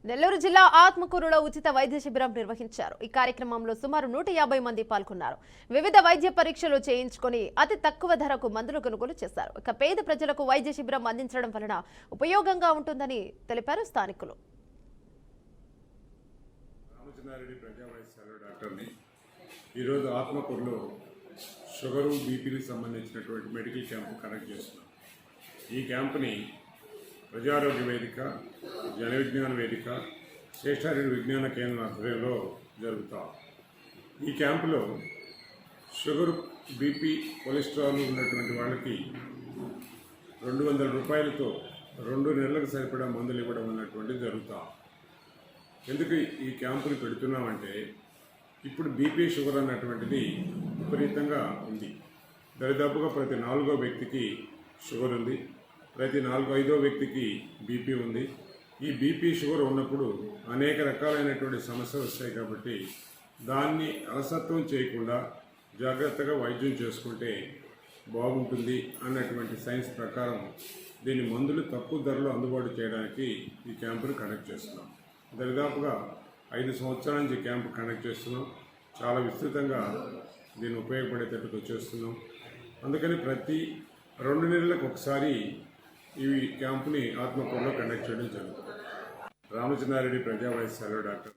నెల్లూరు జిల్లా ఆత్మకూరులో ఉచిత వైద్య శిబిరం నిర్వహించారు. ఈ కార్యక్రమంలో సుమారు 150 మంది పాల్గొన్నారు. వివిధ వైద్య పరీక్షలు చేయించుకొని అతి తక్కువ ధరకు మందులు కొనుగోలు చేశారు. ఇక పేద ప్రజలకు వైద్య శిబిరం అందించడం వలన ఉపయోగంగా ఉంటుందని తెలిపారు స్థానికులు. ఈరోజు ఆత్మకూరులో షుగరు బీపీకి సంబంధించినటువంటి మెడికల్ క్యాంపు కండక్ట్ చేస్తున్నాం. ఈ క్యాంపుని ప్రజారోగ్య వేదిక, జన విజ్ఞాన వేదిక, శ్రేష్ఠారెడ్డి విజ్ఞాన కేంద్రం ఆధ్వర్యంలో జరుగుతాం. ఈ క్యాంపులో షుగరు, బీపీ, కొలెస్ట్రాల్ ఉన్నటువంటి వాళ్ళకి 200 రూపాయలతో 2 నెలలకు సరిపడా మందులు ఇవ్వడం అన్నటువంటి జరుగుతాం. ఎందుకు ఈ క్యాంపుని పెడుతున్నామంటే ఇప్పుడు బీపీ, షుగర్ అన్నటువంటిది విపరీతంగా ఉంది. దరిదాపుగా ప్రతి 4వ వ్యక్తికి షుగర్ ఉంది, ప్రతి 4-5వ వ్యక్తికి బీపీ ఉంది. ఈ బీపీ, షుగర్ ఉన్నప్పుడు అనేక రకాలైనటువంటి సమస్యలు వస్తాయి. కాబట్టి దాన్ని అలసత్వం చేయకుండా జాగ్రత్తగా వైద్యం చేసుకుంటే బాగుంటుంది అన్నటువంటి సైన్స్ ప్రకారం దీని మందులు తక్కువ ధరలో అందుబాటు చేయడానికి ఈ క్యాంపును కండక్ట్ చేస్తున్నాం. దరిదాపుగా 5 సంవత్సరాల నుంచి క్యాంపు కండక్ట్ చేస్తున్నాం. చాలా విస్తృతంగా దీన్ని ఉపయోగపడేటట్టుగా చేస్తున్నాం. అందుకని ప్రతి 2 నెలలకు ఒకసారి ఈ క్యాంపుని ఆత్మకూరులో కండక్ట్ చేయడం జరుగుతుంది. రామచంద్రారెడ్డి ప్రజా వైద్యశాల డాక్టర్.